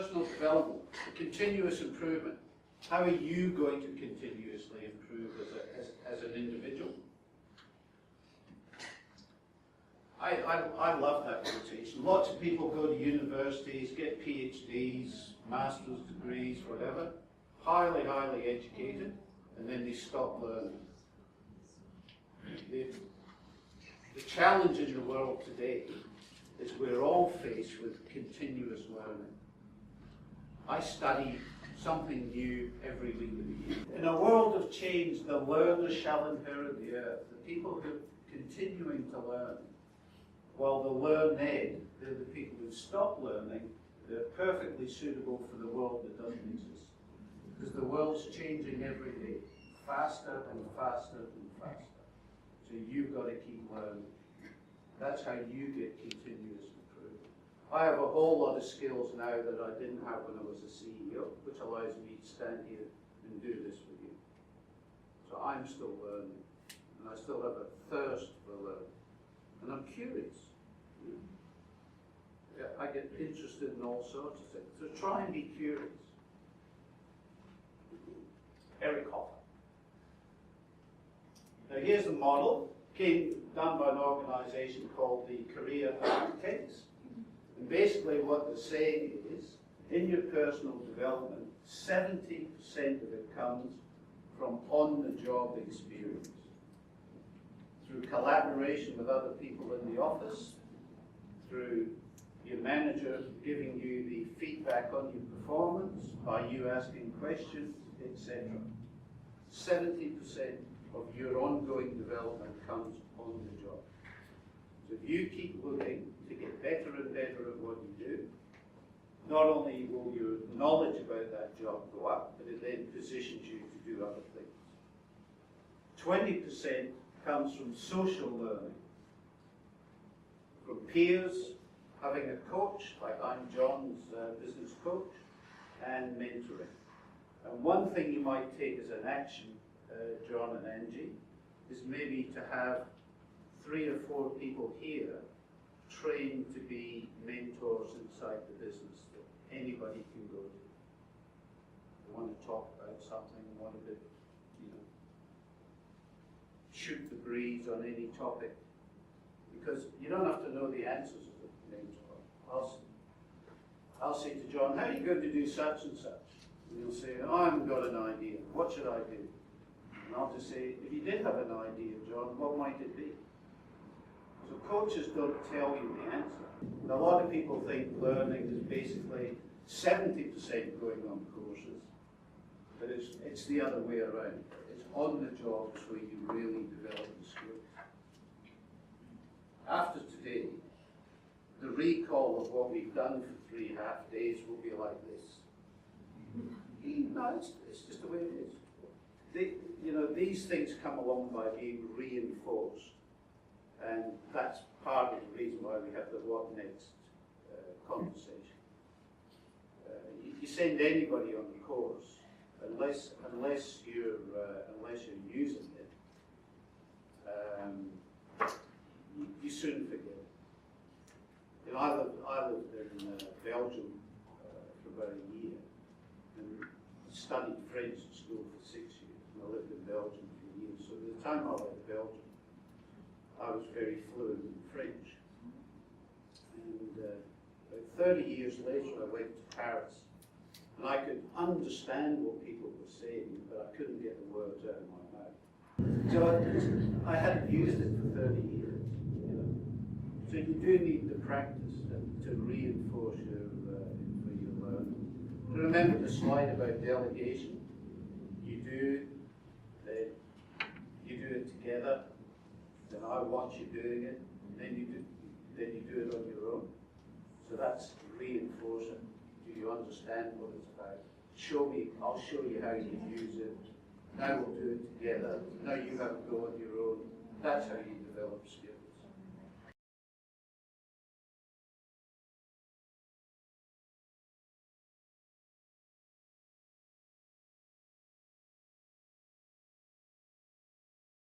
personal development, continuous improvement. How are you going to continuously improve as an individual? I love that quotation. Lots of people go to universities, get PhDs, master's degrees, whatever, highly, highly educated, and then they stop learning. The challenge in the world today is we're all faced with continuous learning. I study something new every week. In a world of change, the learners shall inherit the earth. The people who are continuing to learn, while the learned, they're the people who stop learning, they're perfectly suitable for the world that doesn't exist. Because the world's changing every day, faster and faster and faster. So you've got to keep learning. That's how you get continuous improvement. I have a whole lot of skills now that I didn't have when I was a CEO, which allows me to stand here and do this with you. So I'm still learning, and I still have a thirst for learning. And I'm curious. Yeah, I get interested in all sorts of things. So try and be curious. Eric Hoffer. Now here's the model, done by an organisation called the Career Architects. And basically what they're saying is, in your personal development, 70% of it comes from on-the-job experience. Through collaboration with other people in the office, through your manager giving you the feedback on your performance, by you asking questions, etc. 70% of your ongoing development comes on the job. So if you keep looking to get better and better at what you do, not only will your knowledge about that job go up, but it then positions you to do other things. 20% comes from social learning, from peers, having a coach, like I'm John's business coach, and mentoring. And one thing you might take as an action, John and Angie, is maybe to have 3 or 4 people here trained to be mentors inside the business that anybody can go to. They want to talk about something, want to, shoot the breeze on any topic. Because you don't have to know the answers as a mentor. I'll say to John, how are you going to do such and such? And he'll say, oh, I haven't got an idea. What should I do? And I'll just say, if you did have an idea, John, what might it be? So coaches don't tell you the answer. And a lot of people think learning is basically 70% going on courses, but it's the other way around. It's on the jobs where you really develop the skills. After today, the recall of what we've done for 3.5 days will be like this. No, it's just the way it is. These things come along by being reinforced, and that's part of the reason why we have the what next conversation. You send anybody on the course, unless you're using it, you soon forget it. I lived in Belgium for about a year, and studied French at school for 6 years, and I lived in Belgium for years. So by the time I left Belgium, I was very fluent in French. And about 30 years later, I went to Paris, and I could understand what people were saying, but I couldn't get the words out of my mouth. So I hadn't used it for 30 years. So you do need the practice to reinforce your learning. Remember the slide about delegation. You do it together. Then I watch you doing it. Then you do it on your own. So that's reinforcing. Do you understand what it's about? Show me. I'll show you how you use it. Now we'll do it together. Now you have a go on your own. That's how you develop skills.